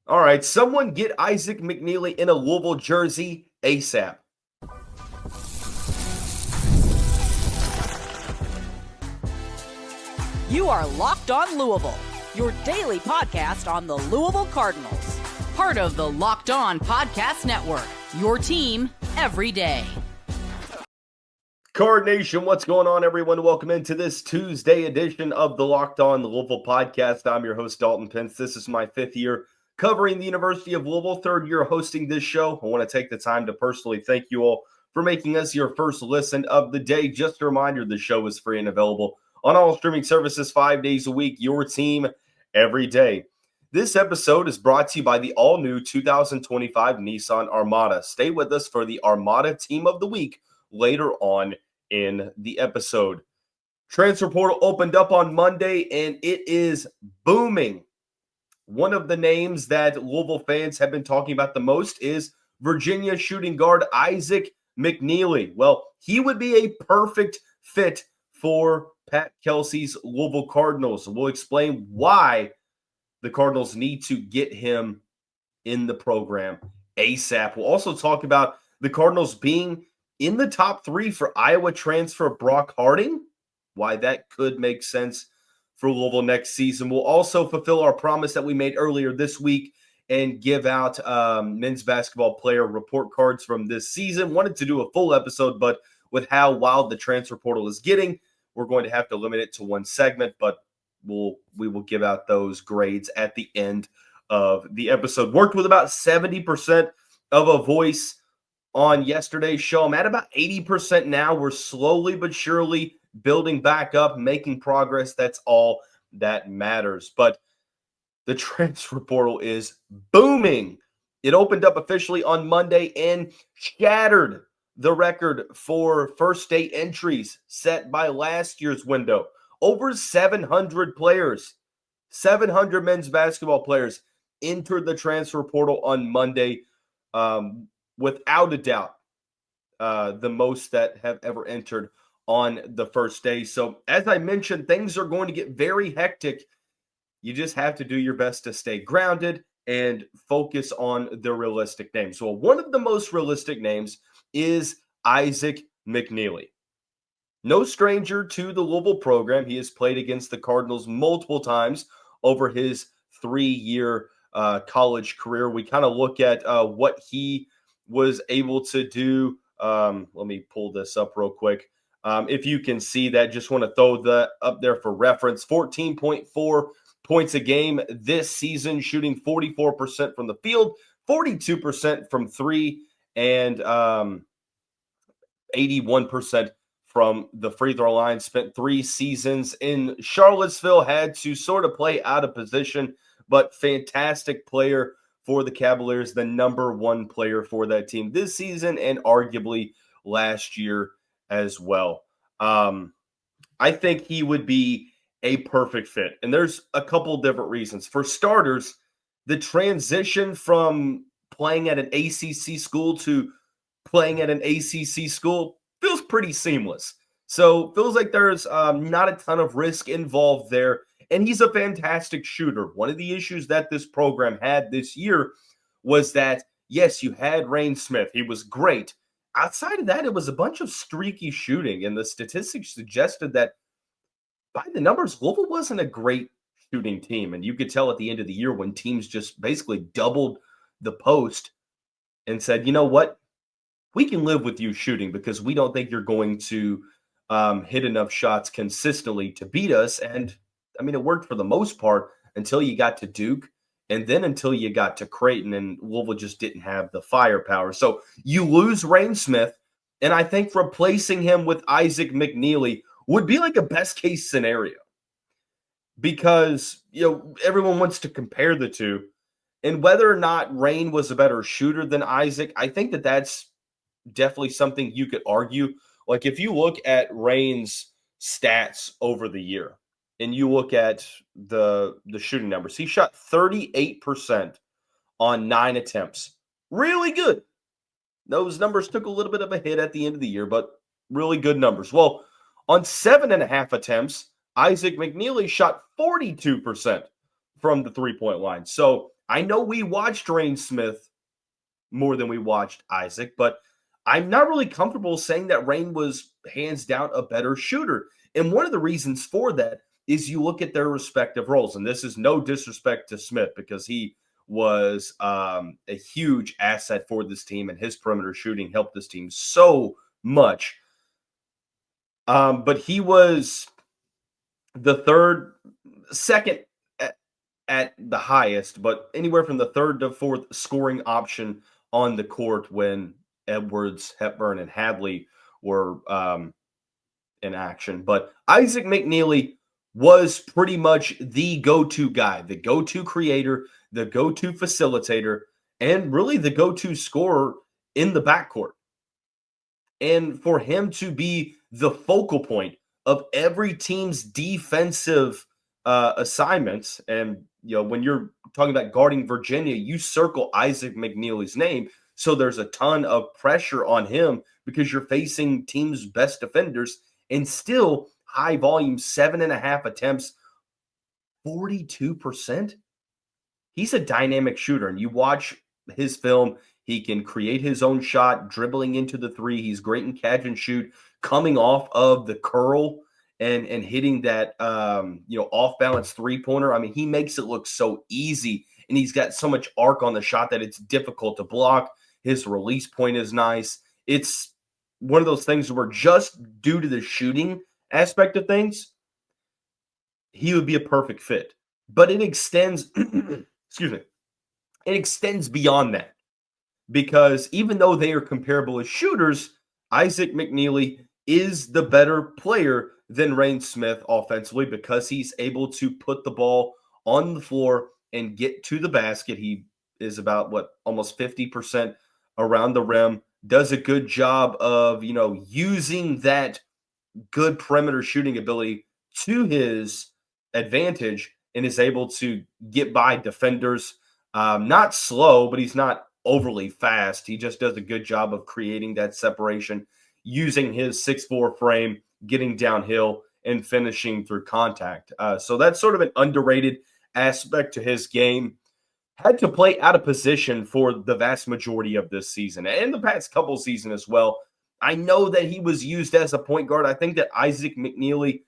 All right, someone get Isaac McKneely in a Louisville jersey ASAP. You are Locked On Louisville, your daily podcast on the Louisville Cardinals. Part of the Locked On Podcast Network, your team every day. Card Nation, what's going on, everyone? Welcome into this Tuesday edition of the Locked On Louisville podcast. I'm your host, Dalton Pence. This is my fifth year covering the University of Louisville, third year hosting this show. I want to take the time to personally thank you all for making us your first listen of the day. Just a reminder, the show is free and available on all streaming services 5 days a week, your team every day. This episode is brought to you by the all-new 2025 Nissan Armada. Stay with us for the Armada Team of the Week later on in the episode. Transfer portal opened up on Monday, and it is booming. One of the names that Louisville fans have been talking about the most is Virginia shooting guard Isaac McKneely. Well, he would be a perfect fit for Pat Kelsey's Louisville Cardinals. We'll explain why the Cardinals need to get him in the program ASAP. We'll also talk about the Cardinals being in the top 3 for Iowa transfer Brock Harding, why that could make sense for Louisville next season. We'll also fulfill our promise that we made earlier this week and give out men's basketball player report cards from this season. Wanted to do a full episode, but with how wild the transfer portal is getting, we're going to have to limit it to one segment, but we will give out those grades at the end of the episode. Worked with about 70% of a voice on yesterday's show. I'm at about 80% now. We're slowly but surely building back up, making progress. That's all that matters. But the transfer portal is booming. It opened up officially on Monday and shattered the record for first day entries set by last year's window. Over 700 players, 700 men's basketball players entered the transfer portal on Monday. Without a doubt, the most that have ever entered on the first day. So as I mentioned, things are going to get very hectic. You just have to do your best to stay grounded and focus on the realistic names. So one of the most realistic names is Isaac McKneely. No stranger to the Louisville program. He has played against the Cardinals multiple times over his 3-year college career. We kind of look at what he was able to do. Let me pull this up real quick. If you can see that, just want to throw that up there for reference. 14.4 points a game this season, shooting 44% from the field, 42% from 3, and 81% from the free throw line. Spent 3 seasons in Charlottesville, had to sort of play out of position, but fantastic player for the Cavaliers, the number 1 player for that team this season and arguably last year as well. I think he would be a perfect fit. And there's a couple different reasons. For starters, the transition from playing at an ACC school to playing at an ACC school feels pretty seamless. So feels like there's not a ton of risk involved there. And he's a fantastic shooter. One of the issues that this program had this year was that, yes, you had Rain Smith. He was great. Outside of that, it was a bunch of streaky shooting. And the statistics suggested that by the numbers, Louisville wasn't a great shooting team. And you could tell at the end of the year when teams just basically doubled the post and said, you know what? We can live with you shooting because we don't think you're going to hit enough shots consistently to beat us. And I mean, it worked for the most part until you got to Duke and then until you got to Creighton, and Louisville just didn't have the firepower. So you lose Rain Smith, and I think replacing him with Isaac McKneely would be like a best case scenario because, you know, everyone wants to compare the two. And whether or not Rain was a better shooter than Isaac, I think that that's definitely something you could argue. Like if you look at Rain's stats over the year, and you look at the shooting numbers, he shot 38% on 9 attempts. Really good. Those numbers took a little bit of a hit at the end of the year, but really good numbers. Well, on 7.5 attempts, Isaac McKneely shot 42% from the three-point line. So I know we watched Rain Smith more than we watched Isaac, but I'm not really comfortable saying that Rain was hands down a better shooter. And one of the reasons for that is you look at their respective roles. And this is no disrespect to Smith because he was a huge asset for this team, and his perimeter shooting helped this team so much. But he was the second at the highest, but anywhere from the third to fourth scoring option on the court when Edwards, Hepburn, and Hadley were in action. But Isaac McKneely was pretty much the go-to guy, the go-to creator, the go-to facilitator, and really the go-to scorer in the backcourt. And for him to be the focal point of every team's defensive assignments, and when you're talking about guarding Virginia, you circle Isaac McKneely's name. So there's a ton of pressure on him because you're facing teams' best defenders, and still high volume, 7.5 attempts, 42%. He's a dynamic shooter, and you watch his film, he can create his own shot, dribbling into the three. He's great in catch and shoot, coming off of the curl and hitting that off balance 3-pointer. I mean, he makes it look so easy, and he's got so much arc on the shot that it's difficult to block. His release point is nice. It's one of those things where just due to the shooting aspect of things, he would be a perfect fit. But it extends, excuse me, it extends beyond that. Because even though they are comparable as shooters, Isaac McKneely is the better player than Rain Smith offensively because he's able to put the ball on the floor and get to the basket. He is about, almost 50% around the rim, does a good job of, using that good perimeter shooting ability to his advantage and is able to get by defenders. Not slow, but he's not overly fast. He just does a good job of creating that separation, using his 6'4" frame, getting downhill, and finishing through contact. So that's sort of an underrated aspect to his game. Had to play out of position for the vast majority of this season and the past couple seasons as well. I know that he was used as a point guard. I think that Isaac McKneely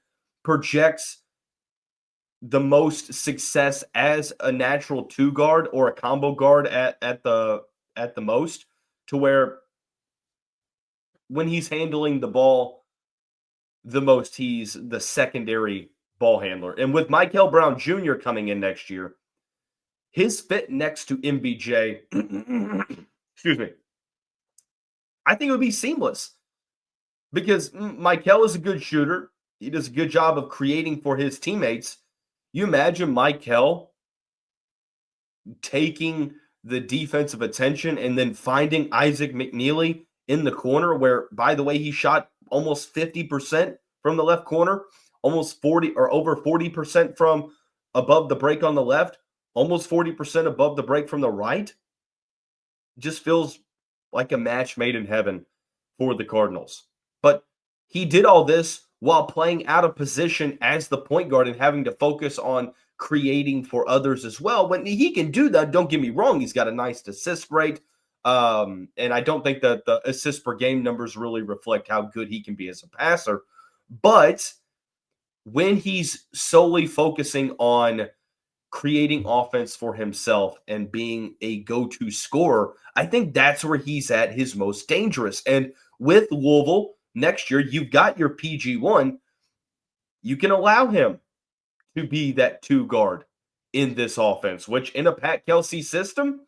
projects the most success as a natural 2 guard or a combo guard at the most, to where when he's handling the ball the most, he's the secondary ball handler. And with Mikel Brown Jr. coming in next year, his fit next to MBJ, excuse me, I think it would be seamless because Mikel is a good shooter. He does a good job of creating for his teammates. You imagine Mikel taking the defensive attention and then finding Isaac McKneely in the corner where, by the way, he shot almost 50% from the left corner, almost 40 or over 40% from above the break on the left, almost 40% above the break from the right. Just feels like a match made in heaven for the Cardinals. But he did all this while playing out of position as the point guard and having to focus on creating for others as well. When he can do that, don't get me wrong, he's got a nice assist rate. And I don't think that the assist per game numbers really reflect how good he can be as a passer. But when he's solely focusing on creating offense for himself and being a go-to scorer, I think that's where he's at his most dangerous. And with Louisville next year, you've got your PG1. You can allow him to be that 2 guard in this offense, which in a Pat Kelsey system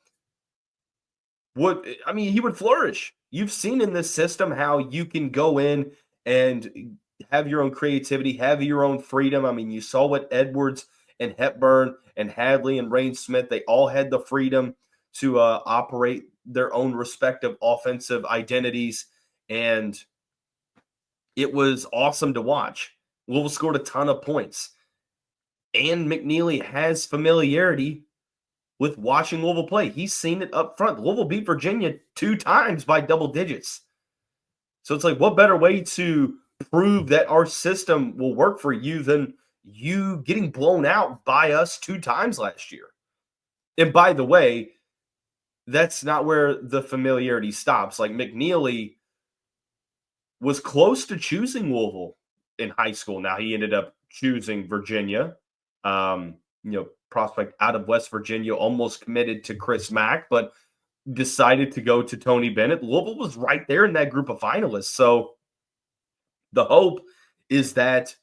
he would flourish. You've seen in this system how you can go in and have your own creativity, have your own freedom. I mean, you saw what Edwards and Hepburn and Hadley and Rain Smith, they all had the freedom to operate their own respective offensive identities. And it was awesome to watch. Louisville scored a ton of points. And McKneely has familiarity with watching Louisville play. He's seen it up front. Louisville beat Virginia 2 times by double digits. So it's like, what better way to prove that our system will work for you than you getting blown out by us 2 times last year? And by the way, that's not where the familiarity stops. Like McKneely was close to choosing Louisville in high school. Now he ended up choosing Virginia. Prospect out of West Virginia, almost committed to Chris Mack, but decided to go to Tony Bennett. Louisville was right there in that group of finalists. So the hope is that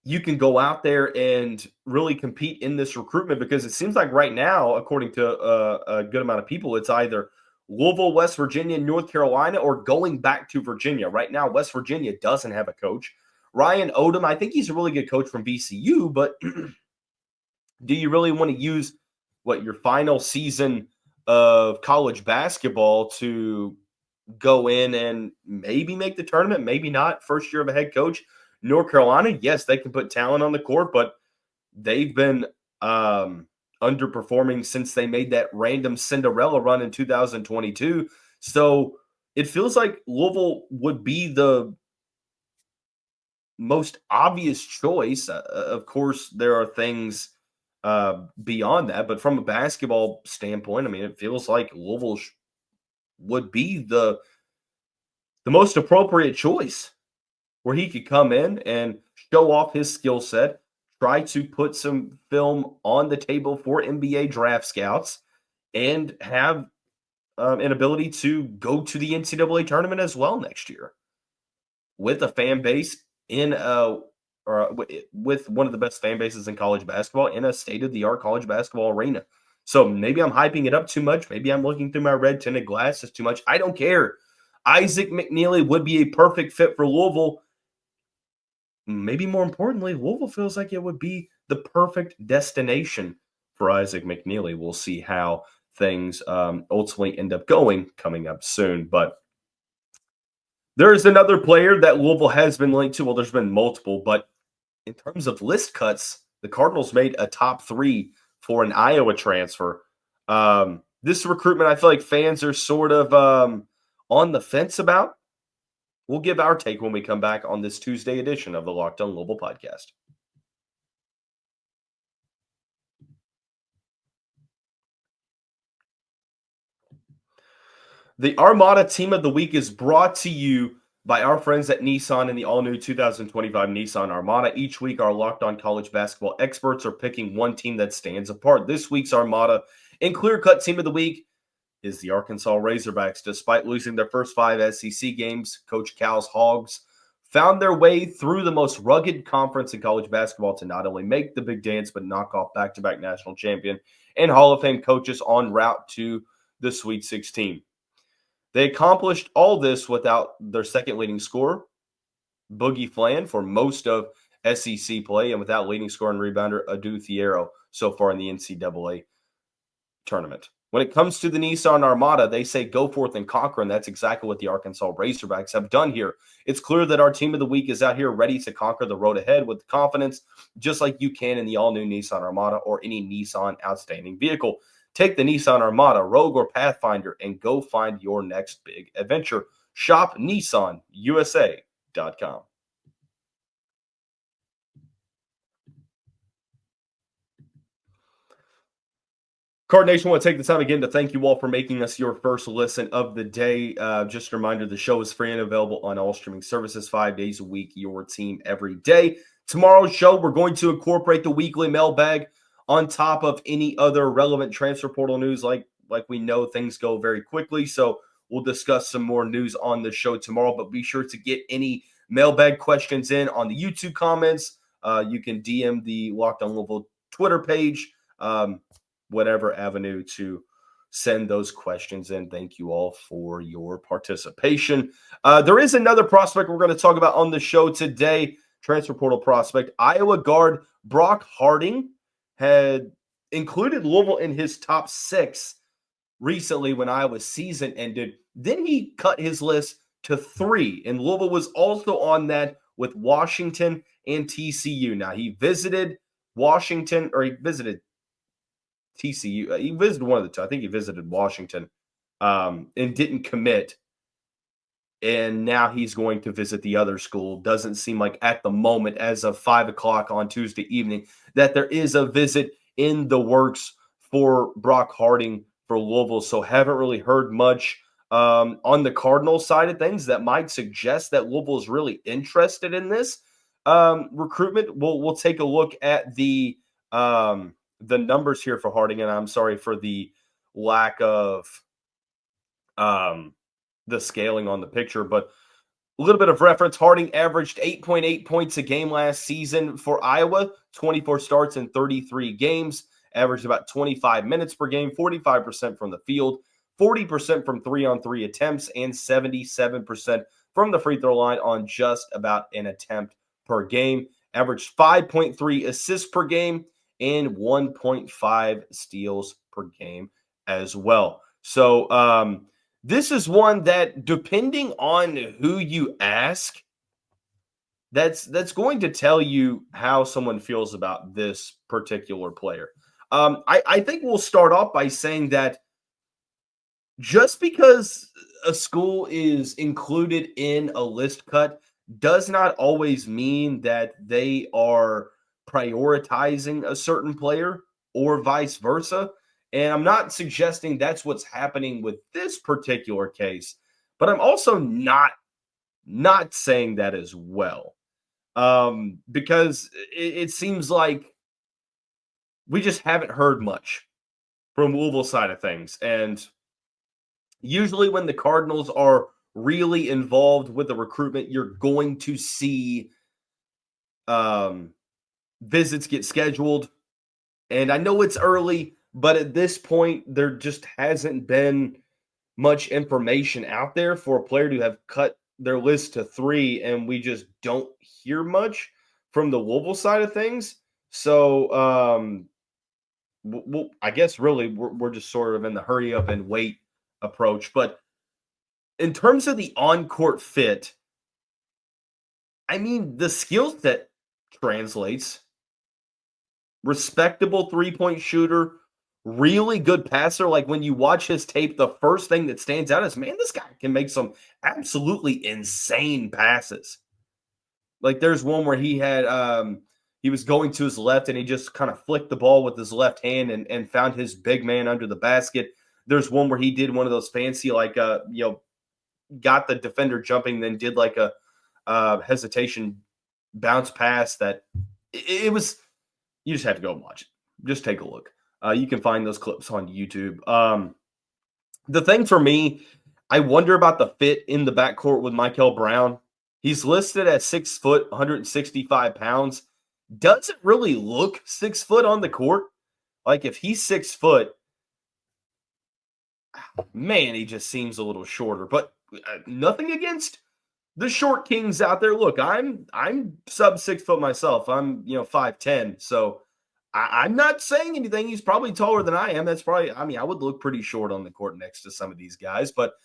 you can go out there and really compete in this recruitment, because it seems like right now, according to a good amount of people, it's either Louisville, West Virginia, North Carolina, or going back to Virginia. Right now, West Virginia doesn't have a coach. Ryan Odom, I think he's a really good coach from VCU, but do you really want to use your final season of college basketball to go in and maybe make the tournament, maybe not? First year of a head coach. North Carolina, yes, they can put talent on the court, but they've been underperforming since they made that random Cinderella run in 2022. So it feels like Louisville would be the most obvious choice. Of course, there are things beyond that, but from a basketball standpoint, I mean, it feels like Louisville would be the most appropriate choice, where he could come in and show off his skill set, try to put some film on the table for NBA draft scouts, and have an ability to go to the NCAA tournament as well next year with a fan base with one of the best fan bases in college basketball in a state-of-the-art college basketball arena. So maybe I'm hyping it up too much. Maybe I'm looking through my red tinted glasses too much. I don't care. Isaac McKneely would be a perfect fit for Louisville. Maybe more importantly, Louisville feels like it would be the perfect destination for Isaac McKneely. We'll see how things ultimately end up going coming up soon. But there is another player that Louisville has been linked to. Well, there's been multiple, but in terms of list cuts, the Cardinals made a top 3 for an Iowa transfer. This recruitment, I feel like fans are sort of on the fence about. We'll give our take when we come back on this Tuesday edition of the Locked On Louisville podcast. The Armada Team of the Week is brought to you by our friends at Nissan and the all-new 2025 Nissan Armada. Each week, our Locked On College Basketball experts are picking one team that stands apart. This week's Armada and clear-cut Team of the Week is the Arkansas Razorbacks. Despite losing their first 5 SEC games, Coach Cal's Hogs found their way through the most rugged conference in college basketball to not only make the big dance, but knock off back-to-back national champion and Hall of Fame coaches en route to the Sweet 16. They accomplished all this without their second leading scorer, Boogie Flan, for most of SEC play, and without leading scorer and rebounder Adu Thiero so far in the NCAA tournament. When it comes to the Nissan Armada, they say go forth and conquer, and that's exactly what the Arkansas Razorbacks have done here. It's clear that our Team of the Week is out here ready to conquer the road ahead with confidence, just like you can in the all-new Nissan Armada or any Nissan outstanding vehicle. Take the Nissan Armada, Rogue, or Pathfinder and go find your next big adventure. Shop NissanUSA.com. Card Nation, I want to take the time again to thank you all for making us your first listen of the day. Just a reminder, the show is free and available on all streaming services 5 days a week, your team every day. Tomorrow's show, we're going to incorporate the weekly mailbag on top of any other relevant transfer portal news. Like we know, things go very quickly, so we'll discuss some more news on the show tomorrow, but be sure to get any mailbag questions in on the YouTube comments. You can DM the Locked On Louisville Twitter page, whatever avenue to send those questions in. Thank you all for your participation. There is another prospect we're going to talk about on the show today, transfer portal prospect. Iowa guard Brock Harding had included Louisville in his top 6 recently when Iowa's season ended. Then he cut his list to 3, and Louisville was also on that with Washington and TCU. Now, he visited Washington, or he visited TCU. He visited one of the two. I think he visited Washington and didn't commit. And now he's going to visit the other school. Doesn't seem like at the moment, as of 5 o'clock on Tuesday evening, that there is a visit in the works for Brock Harding for Louisville, so haven't really heard much on the Cardinals side of things that might suggest that Louisville is really interested in this recruitment. We'll take a look at the numbers here for Harding, and I'm sorry for the lack of the scaling on the picture, but a little bit of reference. Harding averaged 8.8 points a game last season for Iowa, 24 starts in 33 games, averaged about 25 minutes per game, 45% from the field, 40% from 3-on-3 attempts, and 77% from the free throw line on just about an attempt per game. Averaged 5.3 assists per game and 1.5 steals per game as well. So this is one that, depending on who you ask, that's going to tell you how someone feels about this particular player. I think we'll start off by saying that just because a school is included in a list cut does not always mean that they are prioritizing a certain player or vice versa. And I'm not suggesting that's what's happening with this particular case, but I'm also not saying that as well. Because it seems like we just haven't heard much from Louisville side of things. And usually when the Cardinals are really involved with the recruitment, you're going to see visits get scheduled. And I know it's early, but at this point, there just hasn't been much information out there for a player to have cut their list to 3, and we just don't hear much from the Louisville side of things. So, well, I guess really we're just sort of in the hurry up and wait approach. But in terms of the on-court fit, I mean, the skill set translates. Respectable three-point shooter, really good passer. Like when you watch his tape, the first thing that stands out is, man, this guy can make some absolutely insane passes. Like there's one where he had he was going to his left and he just kind of flicked the ball with his left hand and found his big man under the basket. There's one where he did one of those fancy, like got the defender jumping, then did like a hesitation bounce pass that it was. You just have to go and watch it. Just take a look. You can find those clips on YouTube. The thing for me, I wonder about the fit in the backcourt with Mikel Brown. He's listed at 6 foot, 165 pounds. Doesn't really look 6 foot on the court. Like if he's 6 foot, man, he just seems a little shorter. But nothing against the short kings out there. Look, I'm sub 6 foot myself. I'm 5'10". So I'm not saying anything. He's probably taller than I am. That's probably, I would look pretty short on the court next to some of these guys. But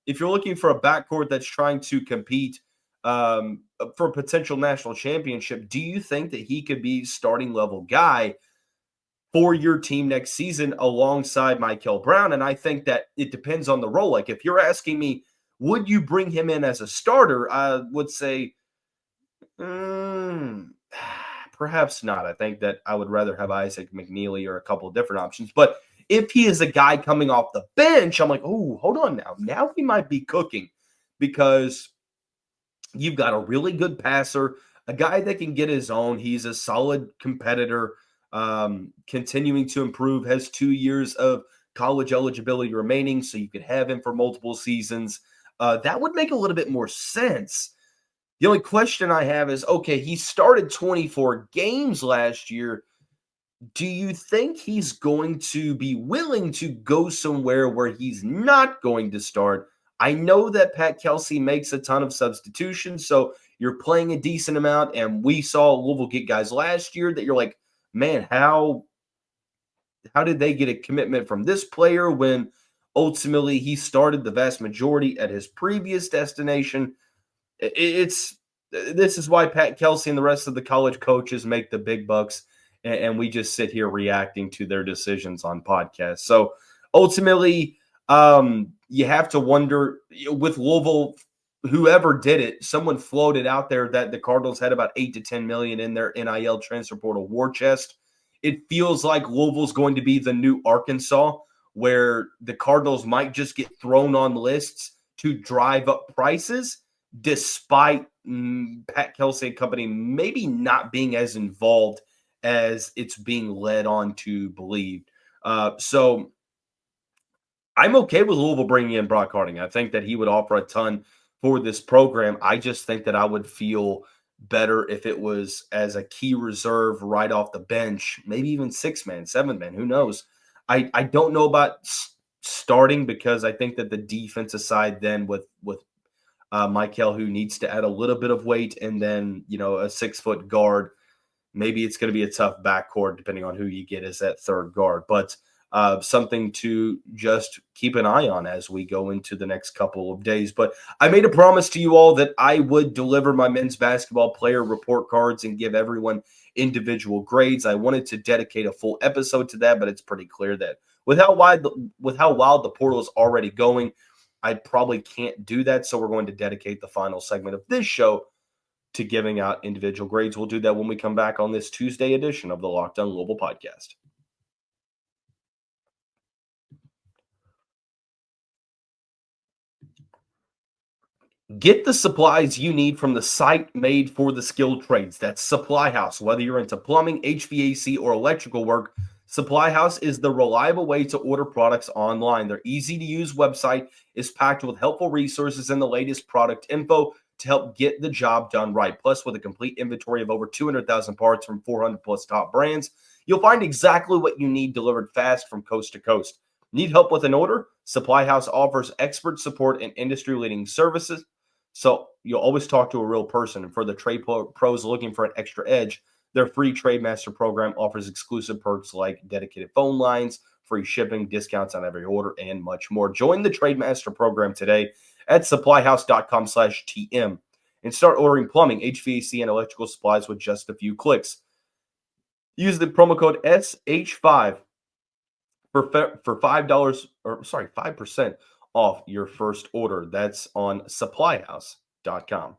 if you're looking for a backcourt that's trying to compete for a potential national championship, do you think that he could be starting level guy for your team next season alongside Mikel Brown? And I think that it depends on the role. Like if you're asking me, would you bring him in as a starter? I would say perhaps not. I think that I would rather have Isaac McKneely or a couple of different options. But if he is a guy coming off the bench, I'm like, oh, hold on now. Now he might be cooking because you've got a really good passer, a guy that can get his own. He's a solid competitor, continuing to improve, has 2 years of college eligibility remaining, so you could have him for multiple seasons. That would make a little bit more sense. The only question I have is, okay, he started 24 games last year. Do you think he's going to be willing to go somewhere where he's not going to start? I know that Pat Kelsey makes a ton of substitutions, so you're playing a decent amount, and we saw Louisville get guys last year that you're like, man, how did they get a commitment from this player when ultimately he started the vast majority at his previous destination? This is why Pat Kelsey and the rest of the college coaches make the big bucks, and we just sit here reacting to their decisions on podcasts. So ultimately, you have to wonder with Louisville, whoever did it, someone floated out there that the Cardinals had about $8 to $10 million in their NIL transfer portal war chest. it feels like Louisville's going to be the new Arkansas, where the Cardinals might just get thrown on lists to drive up prices, despite Pat Kelsey and company maybe not being as involved as it's being led on to believe. So I'm okay with Louisville bringing in Brock Harding. I think that he would offer a ton for this program. I just think that I would feel better if it was as a key reserve right off the bench, maybe even 6-man, 7-man, who knows? I don't know about starting, because I think that the defensive side then with Mikel, who needs to add a little bit of weight, and then, a 6-foot guard, maybe it's going to be a tough backcourt depending on who you get as that third guard. But something to just keep an eye on as we go into the next couple of days. But I made a promise to you all that I would deliver my men's basketball player report cards and give everyone individual grades. I wanted to dedicate a full episode to that, but it's pretty clear that with how wild the portal is already going, I probably can't do that. So we're going to dedicate the final segment of this show to giving out individual grades. We'll do that when we come back on this Tuesday edition of the Locked On Louisville podcast. Get the supplies you need from the site made for the skilled trades. That's SupplyHouse. Whether you're into plumbing, HVAC, or electrical work, SupplyHouse is the reliable way to order products online. Their easy-to-use website is packed with helpful resources and the latest product info to help get the job done right. Plus, with a complete inventory of over 200,000 parts from 400-plus top brands, you'll find exactly what you need delivered fast from coast to coast. Need help with an order? SupplyHouse offers expert support and industry-leading services, so you'll always talk to a real person. And for the trade pros looking for an extra edge, their free Trade Master program offers exclusive perks like dedicated phone lines, free shipping, discounts on every order, and much more. Join the Trade Master program today at supplyhouse.com/TM and start ordering plumbing, HVAC, and electrical supplies with just a few clicks. Use the promo code SH5 for $5% off your first order. That's on supplyhouse.com.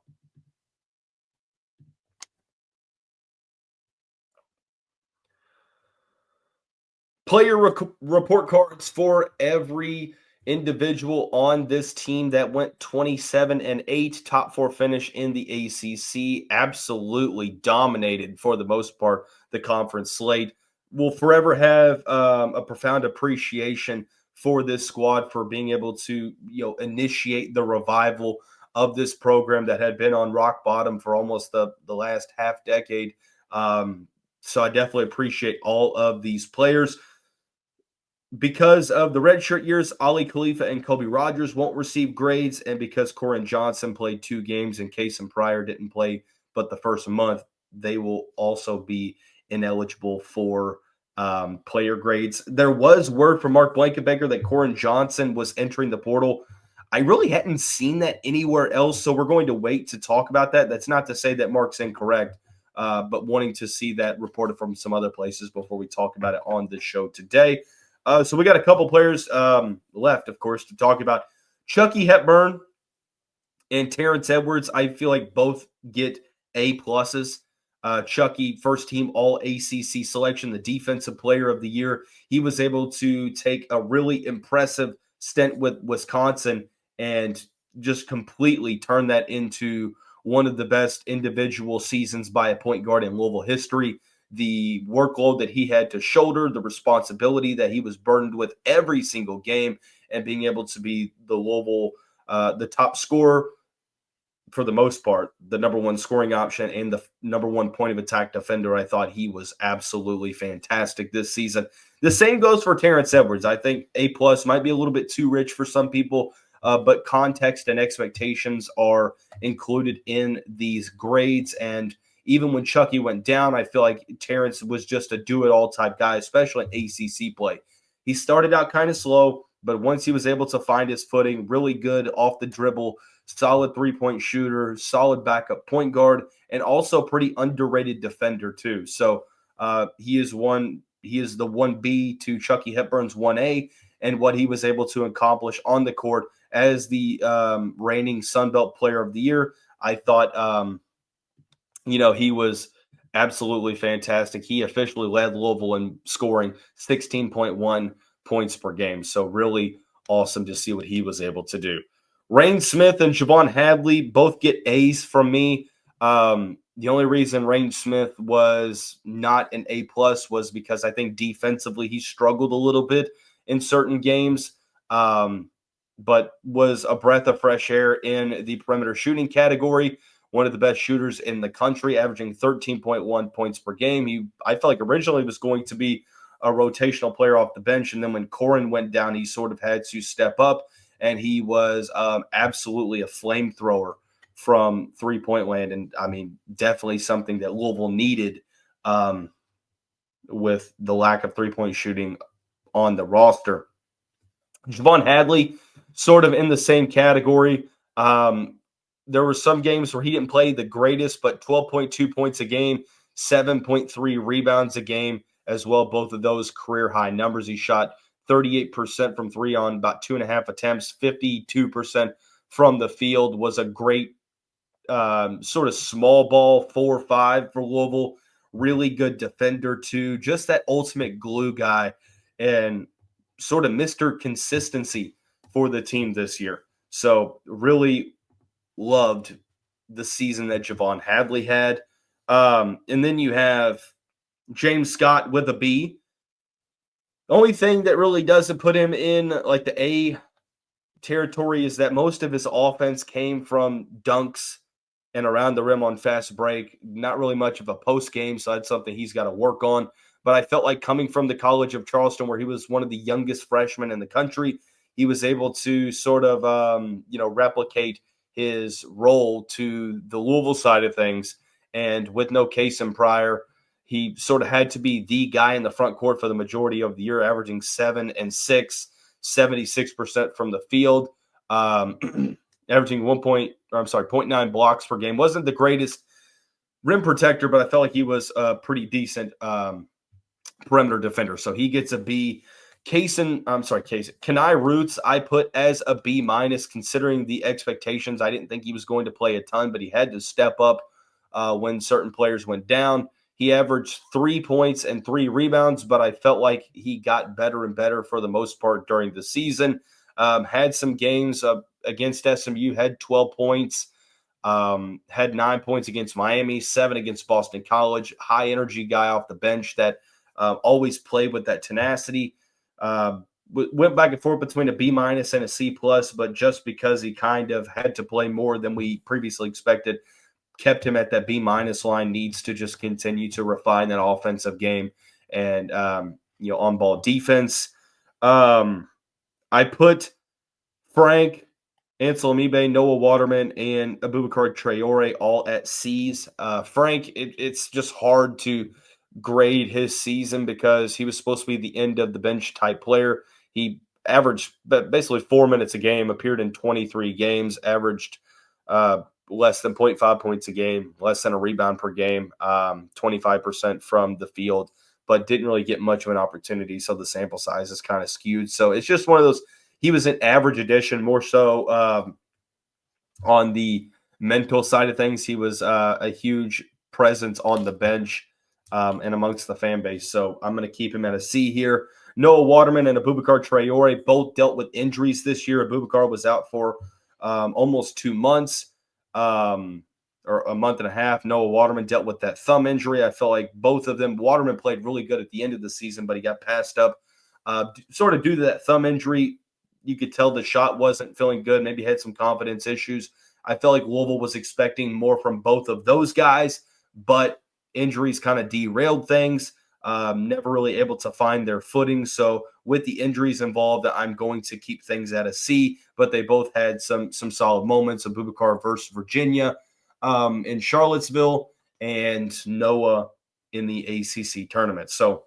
Player report cards for every individual on this team that went 27-8, top 4 finish in the ACC. Absolutely dominated, for the most part, the conference slate. We'll forever have a profound appreciation for this squad for being able to initiate the revival of this program that had been on rock bottom for almost the last half decade. So I definitely appreciate all of these players. Because of the redshirt years, Ali Khalifa and Kobe Rogers won't receive grades, and because Corin Johnson played 2 games and Kason Pryor didn't play but the first month, they will also be ineligible for player grades. There was word from Mark Blankenbaker that Corin Johnson was entering the portal. I really hadn't seen that anywhere else, so we're going to wait to talk about that. That's not to say that Mark's incorrect, but wanting to see that reported from some other places before we talk about it on this show today. So we got a couple players left, of course, to talk about. Chucky, Hepburn, and Terrence Edwards, I feel like both get A+. Chucky, first team all ACC selection, the defensive player of the year. He was able to take a really impressive stint with Wisconsin and just completely turn that into one of the best individual seasons by a point guard in Louisville history. The workload that he had to shoulder, the responsibility that he was burdened with every single game, and being able to be the Louisville, the top scorer for the most part, the number 1 scoring option and the number 1 point of attack defender. I thought he was absolutely fantastic this season. The same goes for Terrence Edwards. I think A+ might be a little bit too rich for some people, but context and expectations are included in these grades. And even when Chucky went down, I feel like Terrence was just a do-it-all type guy, especially in ACC play. He started out kind of slow, but once he was able to find his footing, really good off the dribble, solid three-point shooter, solid backup point guard, and also pretty underrated defender too. So he is the 1B to Chucky Hepburn's 1A, and what he was able to accomplish on the court as the reigning Sun Belt Player of the Year. I thought he was absolutely fantastic. He officially led Louisville in scoring 16.1 points per game. So really awesome to see what he was able to do. Rain Smith and Javon Hadley both get A's from me. The only reason Rain Smith was not an A+ was because I think defensively he struggled a little bit in certain games, but was a breath of fresh air in the perimeter shooting category. One of the best shooters in the country, averaging 13.1 points per game. I felt like originally was going to be a rotational player off the bench, and then when Corin went down, he sort of had to step up, and he was absolutely a flamethrower from three-point land. And, I mean, definitely something that Louisville needed with the lack of three-point shooting on the roster. Javon Hadley, sort of in the same category. There were some games where he didn't play the greatest, but 12.2 points a game, 7.3 rebounds a game as well. Both of those career-high numbers. He shot 38% from three on about 2.5 attempts, 52% from the field. Was a great sort of small ball 4-5 for Louisville. Really good defender, too. Just that ultimate glue guy and sort of Mr. Consistency for the team this year. So really loved the season that Javon Hadley had. And then you have James Scott with a B. The only thing that really doesn't put him in like the A territory is that most of his offense came from dunks and around the rim on fast break. Not really much of a post game, so that's something he's got to work on. But I felt like coming from the College of Charleston, where he was one of the youngest freshmen in the country, he was able to sort of replicate his role to the Louisville side of things. And with no case in prior, he sort of had to be the guy in the front court for the majority of the year, averaging 7 and 6, 76% from the field, averaging 0.9 blocks per game. Wasn't the greatest rim protector, but I felt like he was a pretty decent perimeter defender. So he gets a B. Kenai Roots, I put as a B- considering the expectations. I didn't think he was going to play a ton, but he had to step up when certain players went down. He averaged 3 points and 3 rebounds, but I felt like he got better and better for the most part during the season. Had some games against SMU, had 12 points, had 9 points against Miami, 7 against Boston College. High energy guy off the bench that always played with that tenacity. Went back and forth between a B- and a C+, but just because he kind of had to play more than we previously expected, kept him at that B- line. Needs to just continue to refine that offensive game and on-ball defense. I put Frank, Ansel Amibe, Noah Waterman, and Abubakar Traore all at C's. Frank, it's just hard to grade his season because he was supposed to be the end of the bench type player. He averaged basically 4 minutes a game, appeared in 23 games, averaged less than 0.5 points a game, less than a rebound per game, 25% from the field, but didn't really get much of an opportunity. So the sample size is kind of skewed. So it's just one of those, he was an average addition, more so on the mental side of things. He was a huge presence on the bench and amongst the fan base. So I'm going to keep him at a C here. Noah Waterman and Abubakar Traore both dealt with injuries this year. Abubakar was out for almost 2 months or a month and a half. Noah Waterman dealt with that thumb injury. I felt like both of them, Waterman played really good at the end of the season, but he got passed up sort of due to that thumb injury. You could tell the shot wasn't feeling good, maybe had some confidence issues. I felt like Louisville was expecting more from both of those guys, but injuries kind of derailed things, never really able to find their footing. So with the injuries involved, I'm going to keep things at a C, but they both had some solid moments. Abubakar versus Virginia in Charlottesville and Noah in the ACC tournament. So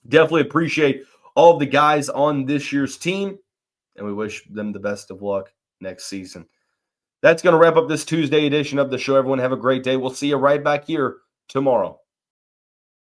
definitely appreciate all of the guys on this year's team, and we wish them the best of luck next season. That's going to wrap up this Tuesday edition of the show. Everyone have a great day. We'll see you right back here tomorrow.